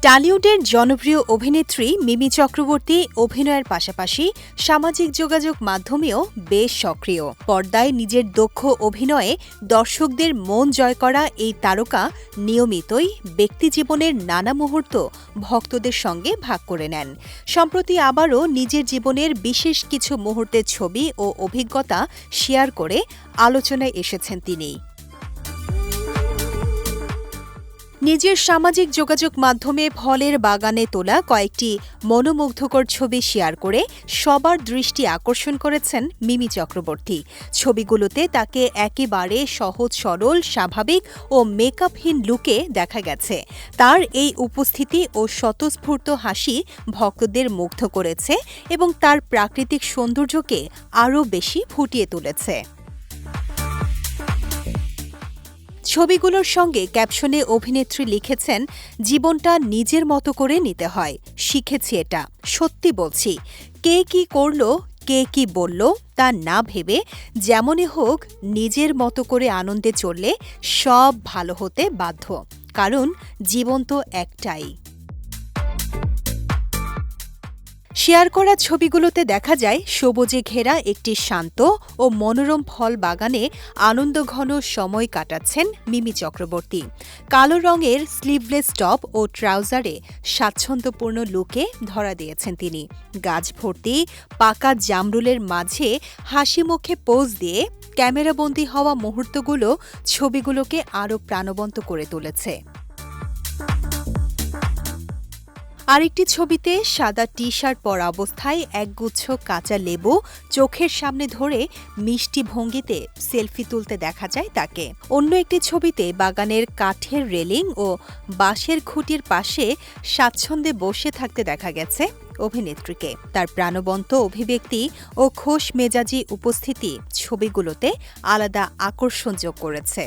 টালিউডের জনপ্রিয় অভিনেত্রী মিমি চক্রবর্তী অভিনয়ের পাশাপাশি সামাজিক যোগাযোগ মাধ্যমেও বেশ সক্রিয়। পর্দায় নিজের দক্ষ অভিনয়ে দর্শকদের মন জয় করা এই তারকা নিয়মিতই ব্যক্তিজীবনের নানা মুহূর্ত ভক্তদের সঙ্গে ভাগ করে নেন। সম্প্রতি আবারও নিজের জীবনের বিশেষ কিছু মুহূর্তের ছবি ও অভিজ্ঞতা শেয়ার করে আলোচনায় এসেছেন তিনি। নিজের সামাজিক যোগাযোগ মাধ্যমে ফলের বাগানে তোলা কয়েকটি মনোমুগ্ধকর ছবি শেয়ার করে সবার দৃষ্টি আকর্ষণ করেছেন মিমি চক্রবর্তী। ছবিগুলোতে তাকে একেবারে সহজ সরল, স্বাভাবিক ও মেকআপহীন লুকে দেখা গেছে। তার এই উপস্থিতি ও স্বতঃস্ফূর্ত হাসি ভক্তদের মুগ্ধ করেছে এবং তার প্রাকৃতিক সৌন্দর্যকে আরও বেশি ফুটিয়ে তুলেছে। ছবিগুলোর সঙ্গে ক্যাপশনে অভিনেত্রী লিখেছেন, জীবনটা নিজের মতো করে নিতে হয়, শিখেছি এটা, সত্যি বলছি। কে কি করল, কে কি বলল তা না ভেবে যেমনই হোক নিজের মতো করে আনন্দে চললে সব ভালো হতে বাধ্য, কারণ জীবন তো একটাই। শেয়ার করা ছবিগুলোতে দেখা যায় সবুজে ঘেরা একটি শান্ত ও মনোরম ফল বাগানে আনন্দঘন সময় কাটাচ্ছেন মিমি চক্রবর্তী। কালো রঙের স্লিভলেস টপ ও ট্রাউজারে স্বাচ্ছন্দ্যপূর্ণ লুকে ধরা দিয়েছেন তিনি। গাছ ভর্তি পাকা জামরুলের মাঝে হাসি মুখে পোজ দিয়ে ক্যামেরাবন্দী হওয়া মুহূর্তগুলো ছবিগুলোকে আরও প্রাণবন্ত করে তুলেছে। আরেকটি ছবিতে সাদা টি-শার্ট পরা অবস্থায় একগুচ্ছ কাঁচা লেবু চোখের সামনে ধরে মিষ্টি ভঙ্গিতে সেলফি তুলতে দেখা যায় তাকে। অন্য একটি ছবিতে বাগানের কাঠের রেলিং ও বাঁশের খুঁটির পাশে স্বাচ্ছন্দ্যে বসে থাকতে দেখা গেছে অভিনেত্রীকে। তার প্রাণবন্ত অভিব্যক্তি ও খোশ মেজাজি উপস্থিতি ছবিগুলোতে আলাদা আকর্ষণ যোগ করেছে।